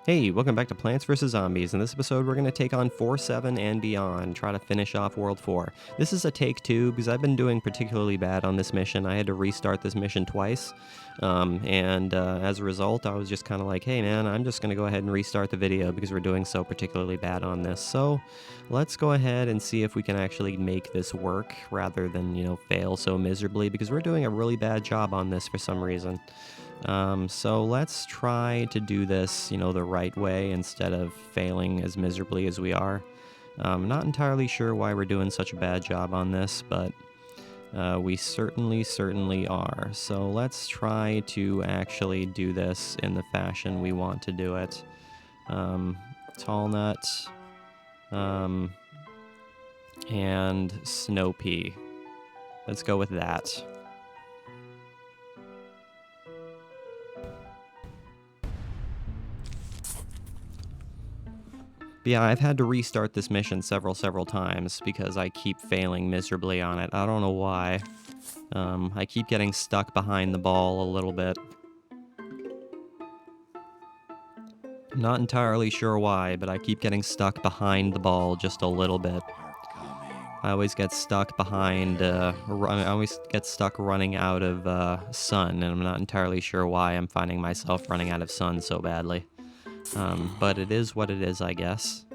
Hey, welcome back to Plants vs. Zombies. In this episode, we're going to take on 4-7 and beyond, try to finish off World 4. This is a take 2 because I've been doing particularly bad on this mission. I had to restart this mission twice, and as a result, I was just kind of like, hey man, I'm just going to go ahead and restart the video because we're doing so particularly bad on this. So let's go ahead and see if we can actually make this work rather than, fail so miserably because we're doing a really bad job on this for some reason. So let's try to do this, the right way instead of failing as miserably as we are. Not entirely sure why we're doing such a bad job on this, but we certainly are. So let's try to actually do this in the fashion we want to do it. Tall nut, and snow pea. Let's go with that. But yeah, I've had to restart this mission several times because I keep failing miserably on it. I don't know why. I keep getting stuck behind the ball a little bit. I'm not entirely sure why, but I keep getting stuck behind the ball just a little bit. I always get stuck behind, I always get stuck running out of sun, and I'm not entirely sure why I'm finding myself running out of sun so badly. But it is what it is, I guess.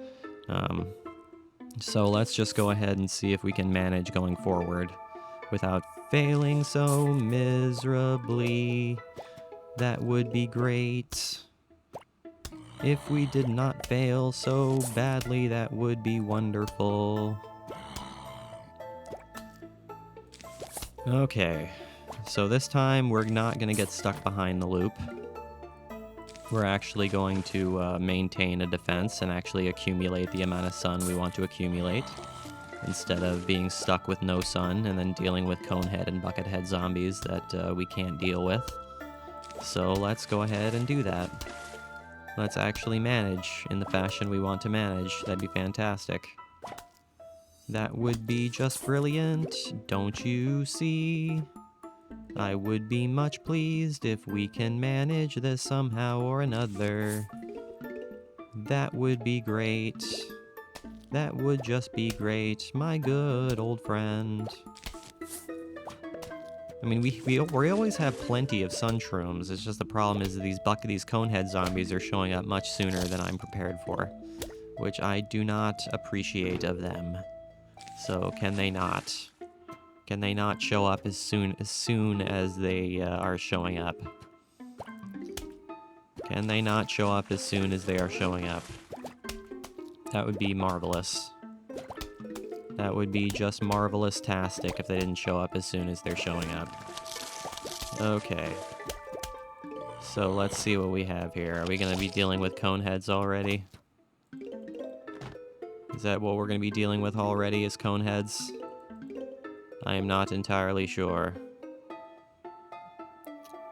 So let's just go ahead and see if we can manage going forward without failing so miserably. That would be great. If we did not fail so badly, that would be wonderful. Okay, so this time we're not going to get stuck behind the loop. We're actually going to maintain a defense and actually accumulate the amount of sun we want to accumulate, instead of being stuck with no sun and then dealing with conehead and buckethead zombies that we can't deal with. So let's go ahead and do that. Let's actually manage in the fashion we want to manage. That'd be fantastic. That would be just brilliant, don't you see? I would be much pleased if we can manage this somehow or another. That would be great. That would just be great, my good old friend. I mean, we always have plenty of sun shrooms. It's just the problem is that these conehead zombies are showing up much sooner than I'm prepared for, which I do not appreciate of them. So can they not? Can they not show up as soon as they are showing up? Can they not show up as soon as they are showing up? That would be marvelous. That would be just marvelous-tastic if they didn't show up as soon as they're showing up. Okay. So let's see what we have here. Are we going to be dealing with coneheads already? Is that what we're going to be dealing with already, is coneheads? I am not entirely sure.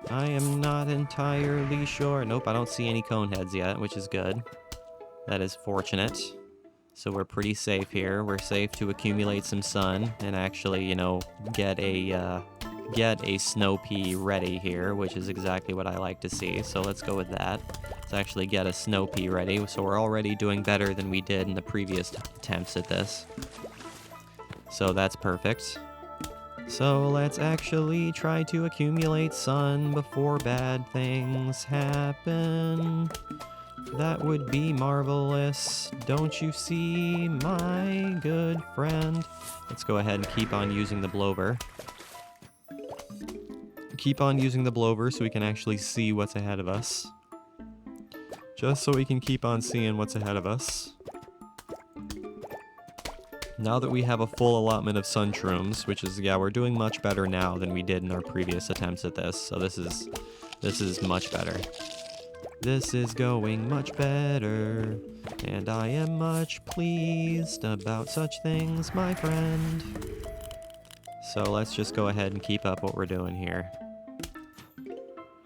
I am not entirely sure. Nope, I don't see any coneheads yet, which is good. That is fortunate. So we're pretty safe here. We're safe to accumulate some sun and actually, get a snow pea ready here, which is exactly what I like to see. So let's go with that. Let's actually get a snow pea ready. So we're already doing better than we did in the previous attempts at this. So that's perfect. So let's actually try to accumulate sun before bad things happen. That would be marvelous, don't you see, my good friend? Let's go ahead and keep on using the blower. Keep on using the blower so we can actually see what's ahead of us. Just so we can keep on seeing what's ahead of us. Now that we have a full allotment of sun shrooms, which is, yeah, we're doing much better now than we did in our previous attempts at this, so this is much better. This is going much better, and I am much pleased about such things, my friend. So let's just go ahead and keep up what we're doing here.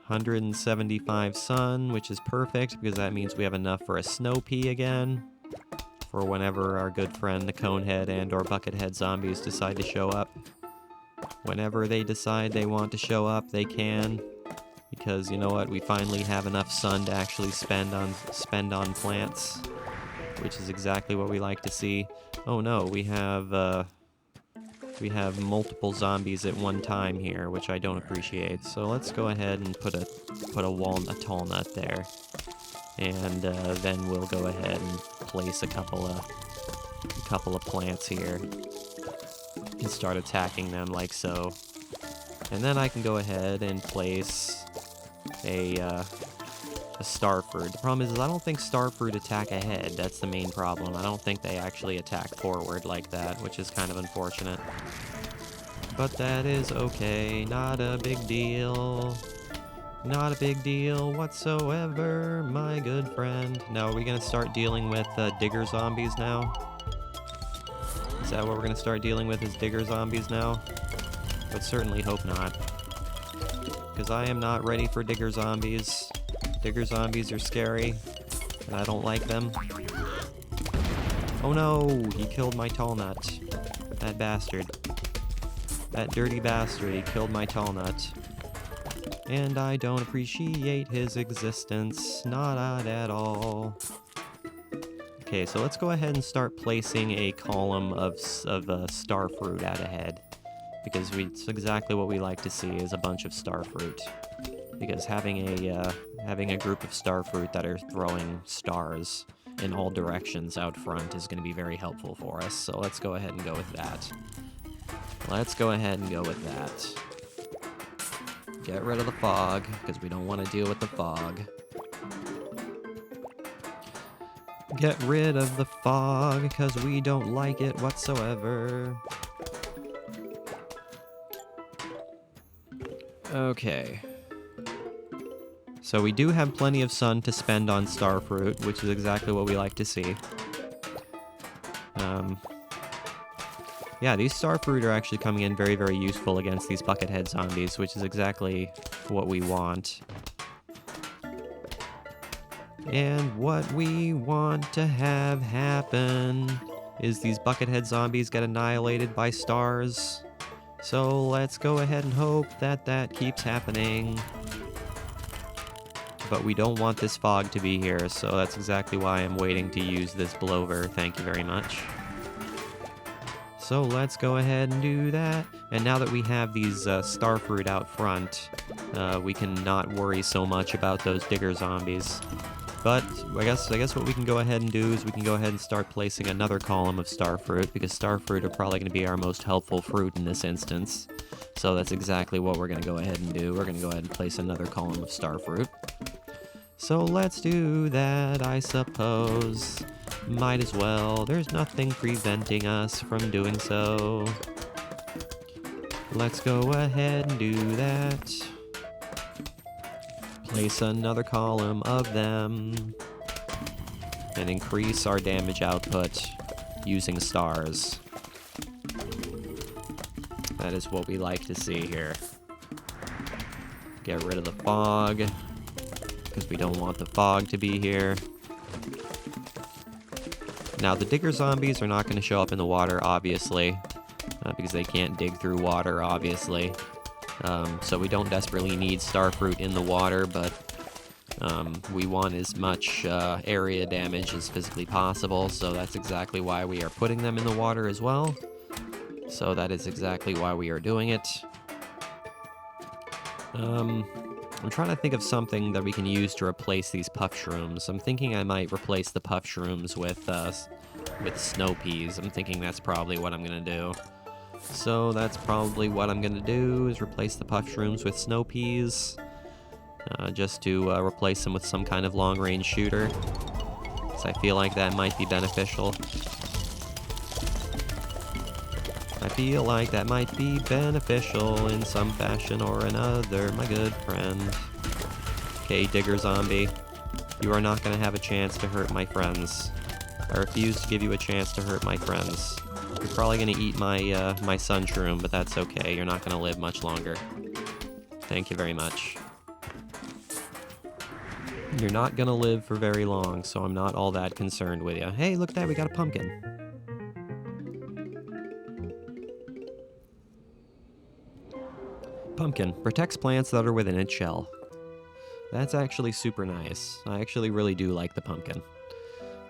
175 sun, which is perfect, because that means we have enough for a snow pea again. For whenever our good friend the conehead and or buckethead zombies decide to show up. Whenever they decide they want to show up, they can. Because you know what? We finally have enough sun to actually spend on plants, which is exactly what we like to see. Oh no, we have multiple zombies at one time here, which I don't appreciate. So let's go ahead and put a tall nut there, and then we'll go ahead and place a couple of plants here and start attacking them like so. And then I can go ahead and place a star fruit. The problem is I don't think star fruit attack ahead. That's the main problem. I don't think they actually attack forward like that, which is kind of unfortunate. But that is okay. Not a big deal. Not a big deal whatsoever, my good friend. Now, are we going to start dealing with digger zombies now? Is that what we're going to start dealing with, is digger zombies now? I would certainly hope not. Because I am not ready for digger zombies. Digger zombies are scary, and I don't like them. Oh no, he killed my tall nut. That bastard. That dirty bastard, he killed my tall nut. And I don't appreciate his existence, not at all. Okay, so let's go ahead and start placing a column of star fruit out ahead. Because it's exactly what we like to see, is a bunch of star fruit. Because having a group of star fruit that are throwing stars in all directions out front is going to be very helpful for us. So let's go ahead and go with that. Let's go ahead and go with that. Get rid of the fog, because we don't want to deal with the fog. Get rid of the fog, because we don't like it whatsoever. Okay. So we do have plenty of sun to spend on starfruit, which is exactly what we like to see. Yeah, these starfruit are actually coming in very, very useful against these buckethead zombies, which is exactly what we want. And what we want to have happen is these buckethead zombies get annihilated by stars. So let's go ahead and hope that that keeps happening. But we don't want this fog to be here, so that's exactly why I'm waiting to use this blower. Thank you very much. So let's go ahead and do that. And now that we have these starfruit out front, we can not worry so much about those digger zombies. But I guess what we can go ahead and do is we can go ahead and start placing another column of starfruit, because starfruit are probably going to be our most helpful fruit in this instance. So that's exactly what we're going to go ahead and do. We're going to go ahead and place another column of starfruit. So let's do that, I suppose. Might as well. There's nothing preventing us from doing so. Let's go ahead and do that. Place another column of them. And increase our damage output using stars. That is what we like to see here. Get rid of the fog, because we don't want the fog to be here. Now, the digger zombies are not going to show up in the water, obviously, because they can't dig through water, obviously. So we don't desperately need starfruit in the water, but we want as much area damage as physically possible, so that's exactly why we are putting them in the water as well. So that is exactly why we are doing it. I'm trying to think of something that we can use to replace these puff shrooms. I'm thinking I might replace the puff shrooms with snow peas. I'm thinking that's probably what I'm going to do. So that's probably what I'm going to do, is replace the puff shrooms with snow peas. Just to replace them with some kind of long-range shooter. So I feel like that might be beneficial. I feel like that might be beneficial in some fashion or another, my good friend. Okay, digger zombie. You are not going to have a chance to hurt my friends. I refuse to give you a chance to hurt my friends. You're probably going to eat my my sun shroom, but that's okay. You're not going to live much longer. Thank you very much. You're not going to live for very long, so I'm not all that concerned with you. Hey, look at that, we got a pumpkin. Pumpkin protects plants that are within its shell. That's actually super nice. I actually really do like the pumpkin.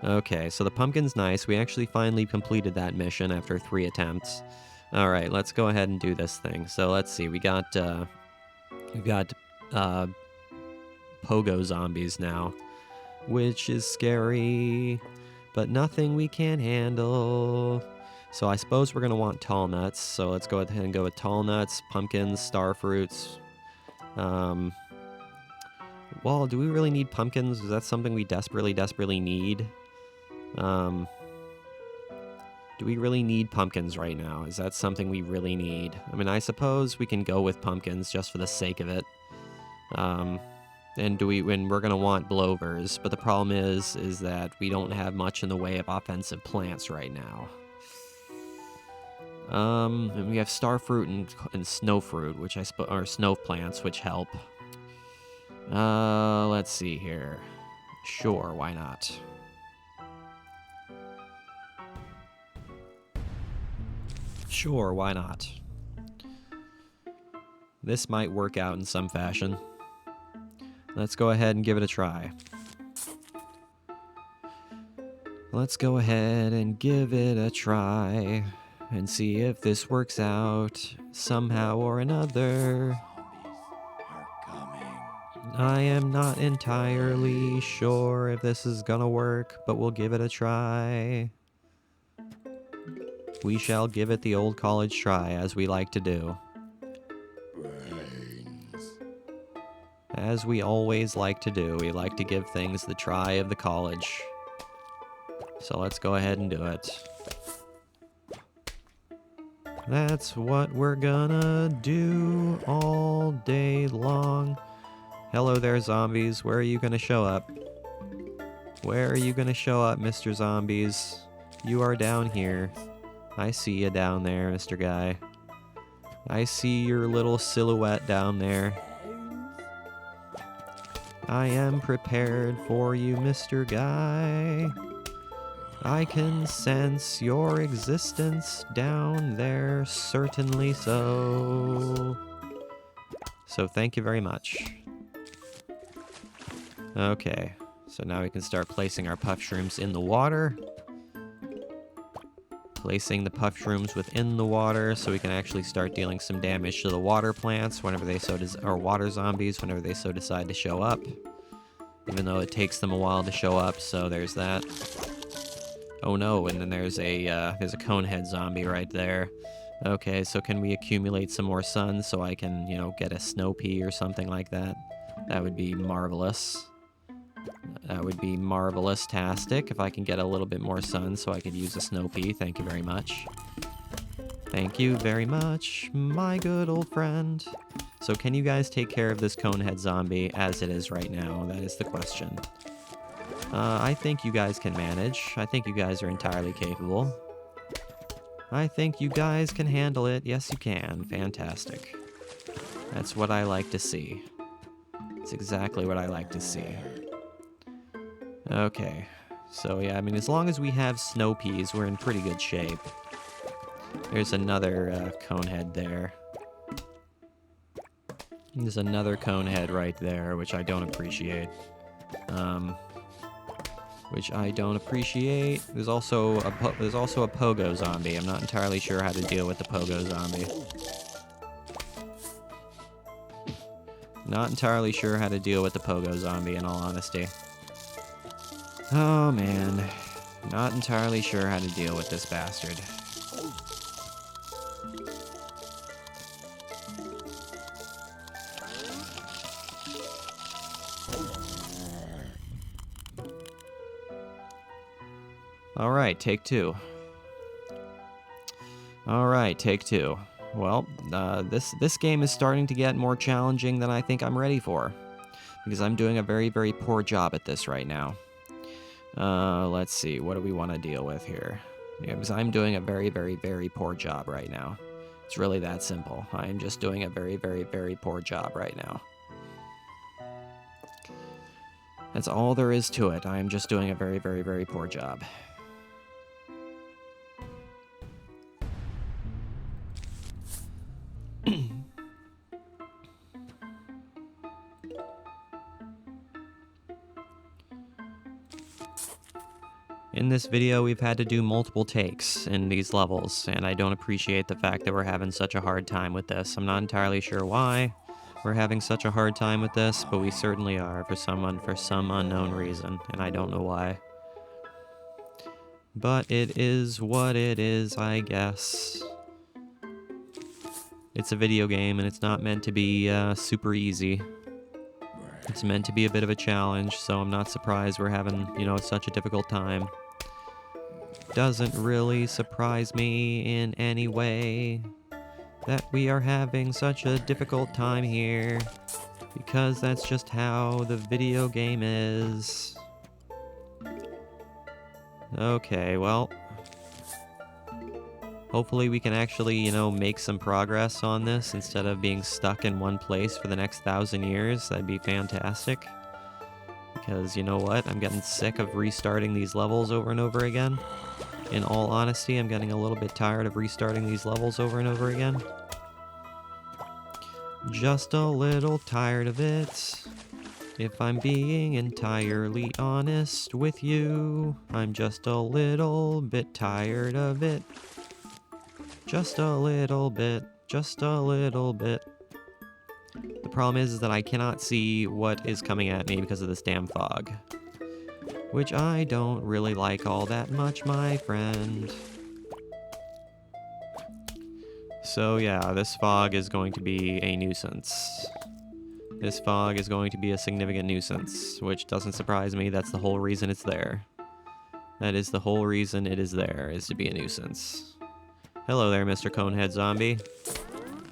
Okay, so the pumpkin's nice. We actually finally completed that mission after 3 attempts. All right, let's go ahead and do this thing. So let's see. We got uh, pogo zombies now, which is scary, but nothing we can't handle. So I suppose we're gonna want tall nuts. So let's go ahead and go with tall nuts, pumpkins, star fruits. Well, do we really need pumpkins? Is that something we desperately need? Do we really need pumpkins right now? Is that something we really need? I mean, I suppose we can go with pumpkins just for the sake of it. And we're gonna want blowers, but the problem is that we don't have much in the way of offensive plants right now. And we have starfruit and snowfruit, which I suppose are snow plants, which help. Let's see here. Sure, why not? Sure, why not? This might work out in some fashion. Let's go ahead and give it a try. Let's go ahead and give it a try and see if this works out somehow or another. I am not entirely sure if this is gonna work, but we'll give it a try. We shall give it the old college try, as we like to do. As we always like to do, we like to give things the try of the college. So let's go ahead and do it. That's what we're gonna do all day long. Hello there, zombies. Where are you gonna show up? Where are you gonna show up, Mr. Zombies? You are down here. I see you down there, Mr. Guy. I see your little silhouette down there. I am prepared for you, Mr. Guy. I can sense your existence down there, certainly so. So thank you very much. Okay, so now we can start placing our puff shrooms in the water. Placing the puff shrooms within the water so we can actually start dealing some damage to the water plants whenever they or water zombies whenever they so decide to show up. Even though it takes them a while to show up, so there's that. Oh no, and then there's a conehead zombie right there. Okay, so can we accumulate some more sun so I can, get a snow pea or something like that? That would be marvelous. That would be marvelous-tastic if I can get a little bit more sun so I could use a snow pea. Thank you very much. Thank you very much, my good old friend. So can you guys take care of this conehead zombie as it is right now? That is the question. I think you guys can manage. I think you guys are entirely capable. I think you guys can handle it. Yes, you can. Fantastic. That's what I like to see. It's exactly what I like to see. Okay. So, yeah, I mean, as long as we have snow peas, we're in pretty good shape. There's another conehead there. There's another conehead right there, which I don't appreciate. There's also a pogo zombie. I'm not entirely sure how to deal with the pogo zombie. Not entirely sure how to deal with the pogo zombie, in all honesty. Oh man, not entirely sure how to deal with this bastard. Alright, take two. Alright, take two. Well, this game is starting to get more challenging than I think I'm ready for. Because I'm doing a very, very poor job at this right now. Let's see, what do we want to deal with here? Yeah, because I'm doing a very, very, very poor job right now. It's really that simple. I am just doing a very, very, very poor job right now. That's all there is to it. I am just doing a very, very, very poor job. In this video, we've had to do multiple takes in these levels, and I don't appreciate the fact that we're having such a hard time with this. I'm not entirely sure why we're having such a hard time with this, but we certainly are for some unknown reason, and I don't know why. But it is what it is, I guess. It's a video game, and it's not meant to be super easy. It's meant to be a bit of a challenge, so I'm not surprised we're having, such a difficult time. Doesn't really surprise me in any way that we are having such a difficult time here, because that's just how the video game is. Okay, well, hopefully we can actually, make some progress on this instead of being stuck in one place for the next 1,000 years. That'd be fantastic. Because, you know what? I'm getting sick of restarting these levels over and over again. In all honesty, I'm getting a little bit tired of restarting these levels over and over again. Just a little tired of it. If I'm being entirely honest with you, I'm just a little bit tired of it. Just a little bit, just a little bit. The problem is that I cannot see what is coming at me because of this damn fog. Which I don't really like all that much, my friend. So yeah, this fog is going to be a nuisance. This fog is going to be a significant nuisance, which doesn't surprise me. That's the whole reason it's there. That is the whole reason it is there, is to be a nuisance. Hello there, Mr. Conehead Zombie.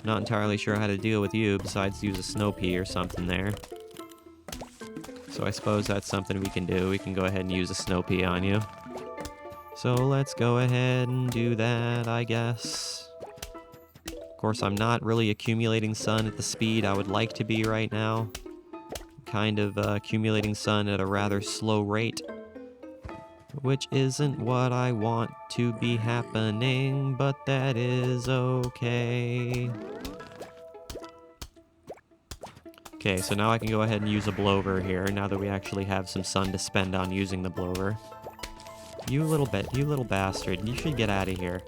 Not entirely sure how to deal with you besides use a snow pea or something there. So I suppose that's something we can do. We can go ahead and use a snow pea on you. So let's go ahead and do that, I guess. Of course, I'm not really accumulating sun at the speed I would like to be right now. Kind of accumulating sun at a rather slow rate. Which isn't what I want to be happening, but that is okay. Okay, so now I can go ahead and use a blower here, now that we actually have some sun to spend on using the blower. You little bastard, you should get out of here.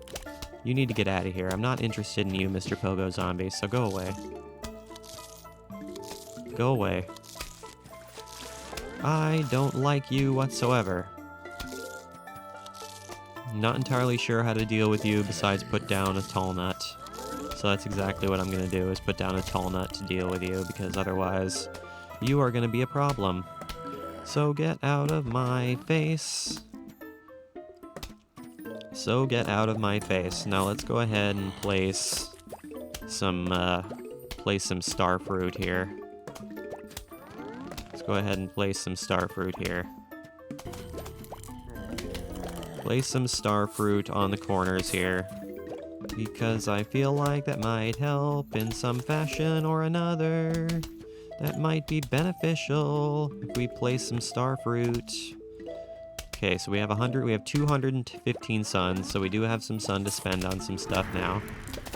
You need to get out of here. I'm not interested in you, Mr. Pogo Zombie, so go away. Go away. I don't like you whatsoever. Not entirely sure how to deal with you besides put down a tall nut. So that's exactly what I'm going to do, is put down a tall nut to deal with you, because otherwise you are going to be a problem. So get out of my face. So get out of my face. Now let's go ahead and place some star fruit here. Let's go ahead and place some star fruit here. Place some star fruit on the corners here, because I feel like that might help in some fashion or another. That might be beneficial if we place some star fruit. Okay, so we have 215 sun, so we do have some sun to spend on some stuff now.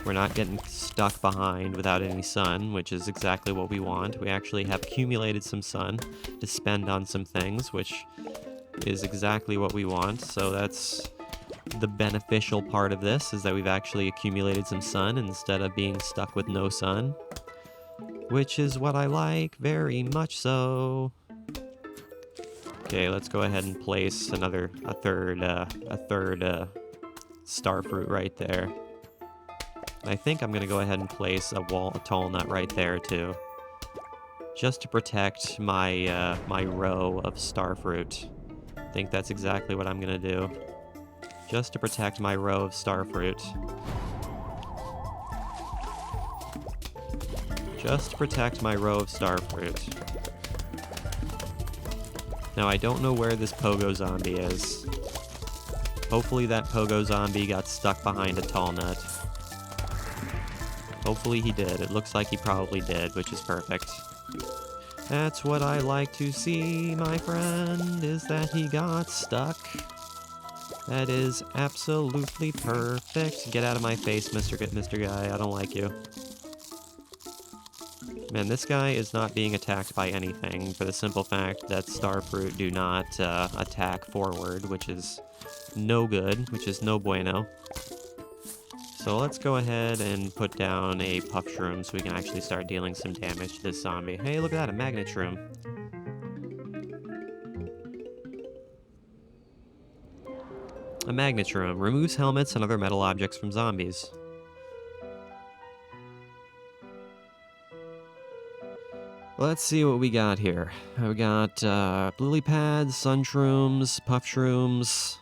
We're not getting stuck behind without any sun, which is exactly what we want. We actually have accumulated some sun to spend on some things, which is exactly what we want. So that's the beneficial part of this, is that we've actually accumulated some sun instead of being stuck with no sun, which is what I like very much so. Okay, let's go ahead and place a third star fruit right there. And I think I'm gonna go ahead and place a tall nut right there too, just to protect my my row of star fruit. I think that's exactly what I'm gonna do, just to protect my row of star fruit. Just to protect my row of star fruit. Now, I don't know where this Pogo Zombie is. Hopefully that Pogo Zombie got stuck behind a tall nut. Hopefully he did. It looks like he probably did, which is perfect. That's what I like to see, my friend, is that he got stuck. That is absolutely perfect. Get out of my face, Mr. Guy. I don't like you. Man, this guy is not being attacked by anything for the simple fact that Starfruit do not attack forward, which is no good, which is no bueno. So let's go ahead and put down a Puff Shroom so we can actually start dealing some damage to this zombie. Hey, look at that, a Magnet Shroom. A Magnet Shroom removes helmets and other metal objects from zombies. Let's see what we got here. We got lily pads, sun shrooms, puff shrooms.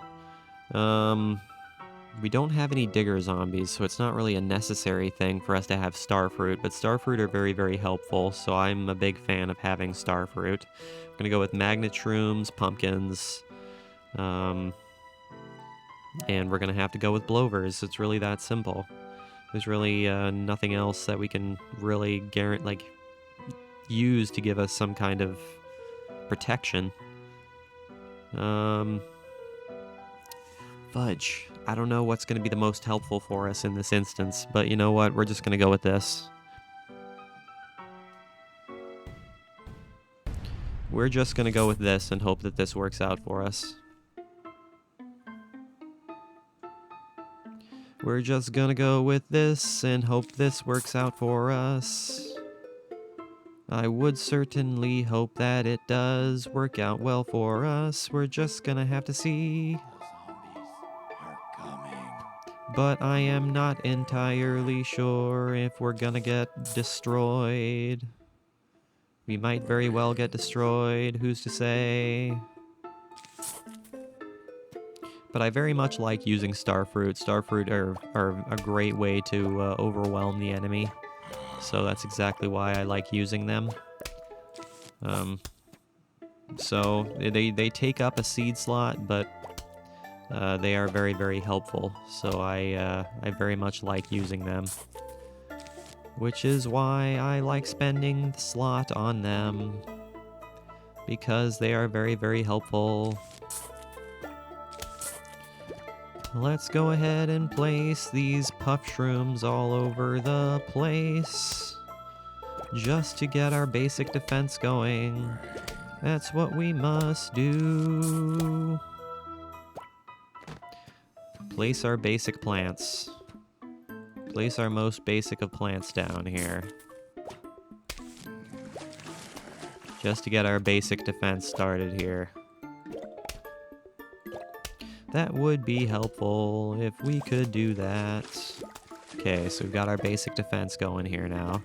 We don't have any digger zombies, so it's not really a necessary thing for us to have starfruit, but starfruit are very, very helpful, so I'm a big fan of having starfruit. I'm gonna go with magnet shrooms, pumpkins, and we're gonna have to go with blowers. It's really that simple. There's really nothing else that we can really use to give us some kind of protection. Fudge. I don't know what's going to be the most helpful for us in this instance, but you know what? We're just going to go with this. We're just going to go with this and hope that this works out for us. We're just going to go with this and hope this works out for us. I would certainly hope that it does work out well for us. We're just going to have to see. But I am not entirely sure if we're gonna get destroyed. We might very well get destroyed, who's to say? But I very much like using starfruit. Starfruit are a great way to overwhelm the enemy. So that's exactly why I like using them. So they take up a seed slot, but they are very, very helpful, so I very much like using them. Which is why I like spending the slot on them, because they are very, very helpful. Let's go ahead and place these puff shrooms all over the place, just to get our basic defense going. That's what we must do. Place our basic plants. Place our most basic of plants down here. Just to get our basic defense started here. That would be helpful if we could do that. Okay, so we've got our basic defense going here now.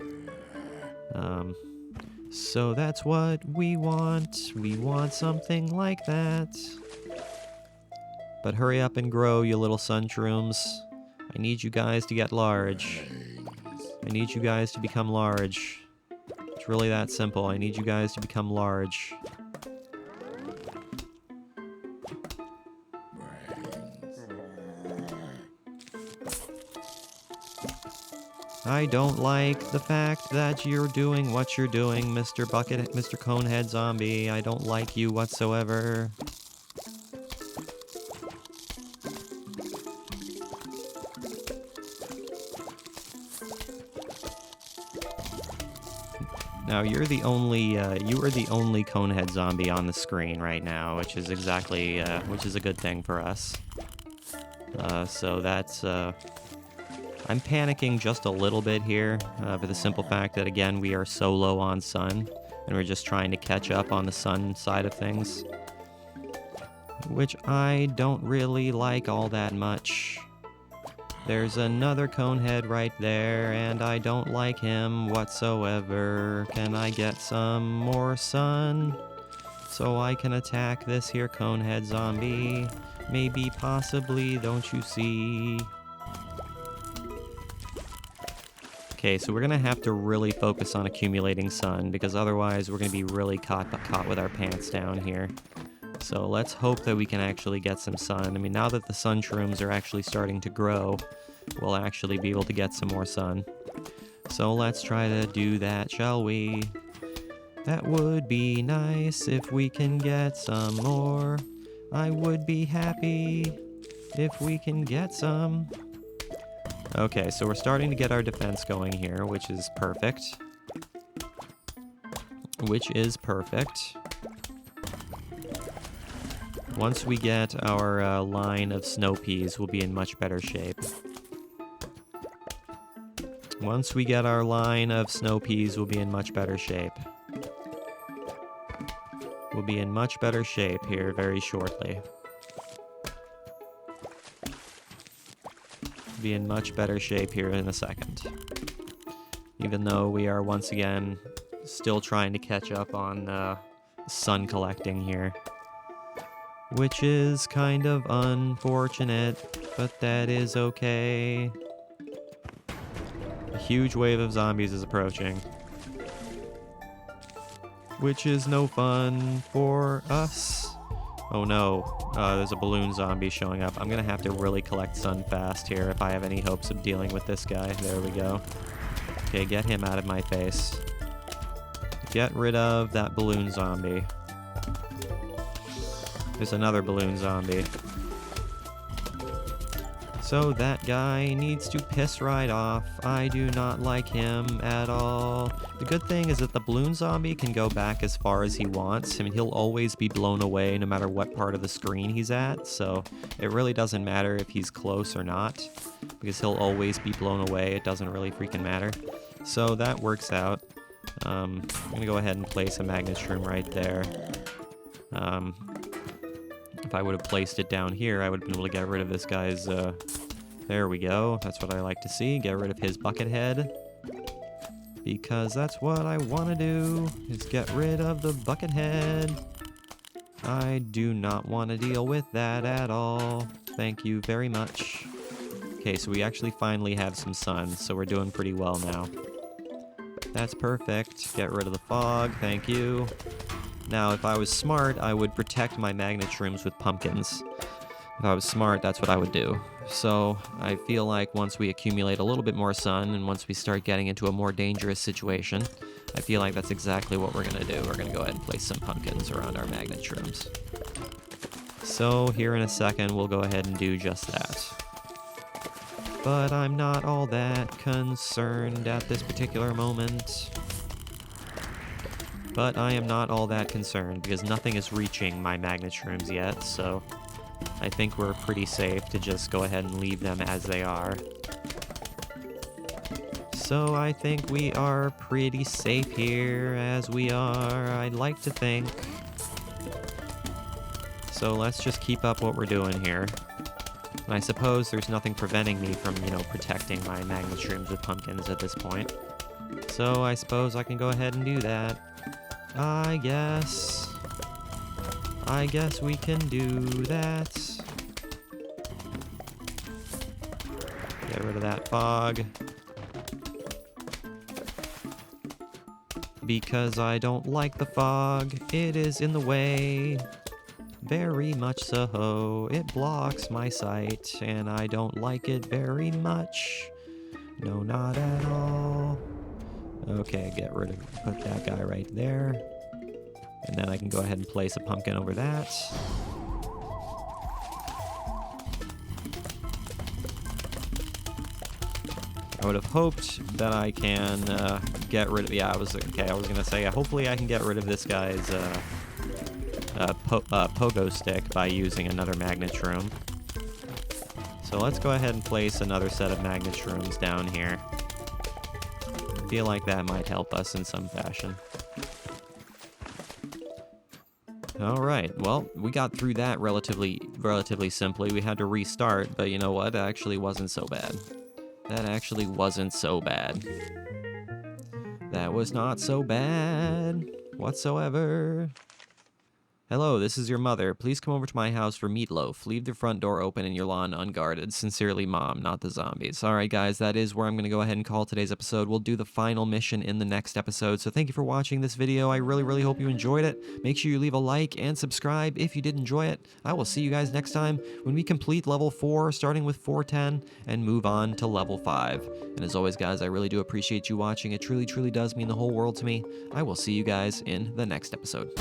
So that's what we want. We want something like that. But hurry up and grow, you little sun shrooms. I need you guys to get large. I need you guys to become large. It's really that simple. I need you guys to become large. I don't like the fact that you're doing what you're doing, Mr. Conehead Zombie. I don't like you whatsoever. Now you are the only Conehead Zombie on the screen right now, which is which is a good thing for us. So that's, I'm panicking just a little bit here, for the simple fact that again, we are so low on sun, and we're just trying to catch up on the sun side of things. Which I don't really like all that much. There's another Conehead right there, and I don't like him whatsoever. Can I get some more sun so I can attack this here Conehead Zombie? Maybe, possibly, don't you see? Okay, so we're gonna have to really focus on accumulating sun, because otherwise we're gonna be really caught with our pants down here. So let's hope that we can actually get some sun. I mean, now that the sun shrooms are actually starting to grow, we'll actually be able to get some more sun. So let's try to do that, shall we? That would be nice if we can get some more. I would be happy if we can get some. Okay, so we're starting to get our defense going here, which is perfect. which is perfect. Once we get our line of snow peas, we'll be in much better shape. Once we get our line of snow peas, we'll be in much better shape. We'll be in much better shape here very shortly. Be in much better shape here in a second. Even though we are once again still trying to catch up on sun collecting here. Which is kind of unfortunate, but that is okay. A huge wave of zombies is approaching. Which is no fun for us. Oh no, there's a balloon zombie showing up. I'm gonna have to really collect sun fast here if I have any hopes of dealing with this guy. There we go. Okay, get him out of my face. Get rid of that balloon zombie. There's another balloon zombie. So that guy needs to piss right off. I do not like him at all. The good thing is that the balloon zombie can go back as far as he wants. I mean, he'll always be blown away no matter what part of the screen he's at. So it really doesn't matter if he's close or not, because he'll always be blown away. It doesn't really freaking matter. So that works out. I'm gonna go ahead and place a magnet shroom right there. If I would have placed it down here, I would have been able to get rid of this guy's, there we go. That's what I like to see. Get rid of his bucket head. Because that's what I want to do, is get rid of the bucket head. I do not want to deal with that at all. Thank you very much. Okay, so we actually finally have some sun, so we're doing pretty well now. That's perfect. Get rid of the fog, thank you. Now, if I was smart, I would protect my magnet shrooms with pumpkins. If I was smart, that's what I would do. So, I feel like once we accumulate a little bit more sun, and once we start getting into a more dangerous situation, I feel like that's exactly what we're gonna do. We're gonna go ahead and place some pumpkins around our magnet shrooms. So, here in a second, we'll go ahead and do just that. But I'm not all that concerned at this particular moment. But I am not all that concerned, because nothing is reaching my magnet shrooms yet, so I think we're pretty safe to just go ahead and leave them as they are. So I think we are pretty safe here, as we are, I'd like to think. So let's just keep up what we're doing here. And I suppose there's nothing preventing me from, protecting my magnet shrooms with pumpkins at this point. So I suppose I can go ahead and do that. I guess we can do that. Get rid of that fog. Because I don't like the fog. It is in the way. Very much so. It blocks my sight, and I don't like it very much. No, not at all. Okay, put that guy right there. And then I can go ahead and place a pumpkin over that. I would have hoped that I can get rid of, I was gonna say, hopefully I can get rid of this guy's pogo stick by using another magnet shroom. So let's go ahead and place another set of magnet shrooms down here. I feel like that might help us in some fashion. Alright, well, we got through that relatively simply. We had to restart, but you know what? It actually wasn't so bad. That actually wasn't so bad. That was not so bad whatsoever. Hello, this is your mother. Please come over to my house for meatloaf. Leave the front door open and your lawn unguarded. Sincerely, Mom, not the zombies. Alright, guys, that is where I'm going to go ahead and call today's episode. We'll do the final mission in the next episode. So thank you for watching this video. I really, really hope you enjoyed it. Make sure you leave a like and subscribe if you did enjoy it. I will see you guys next time when we complete level 4, starting with 410, and move on to level 5. And as always, guys, I really do appreciate you watching. It truly, truly does mean the whole world to me. I will see you guys in the next episode.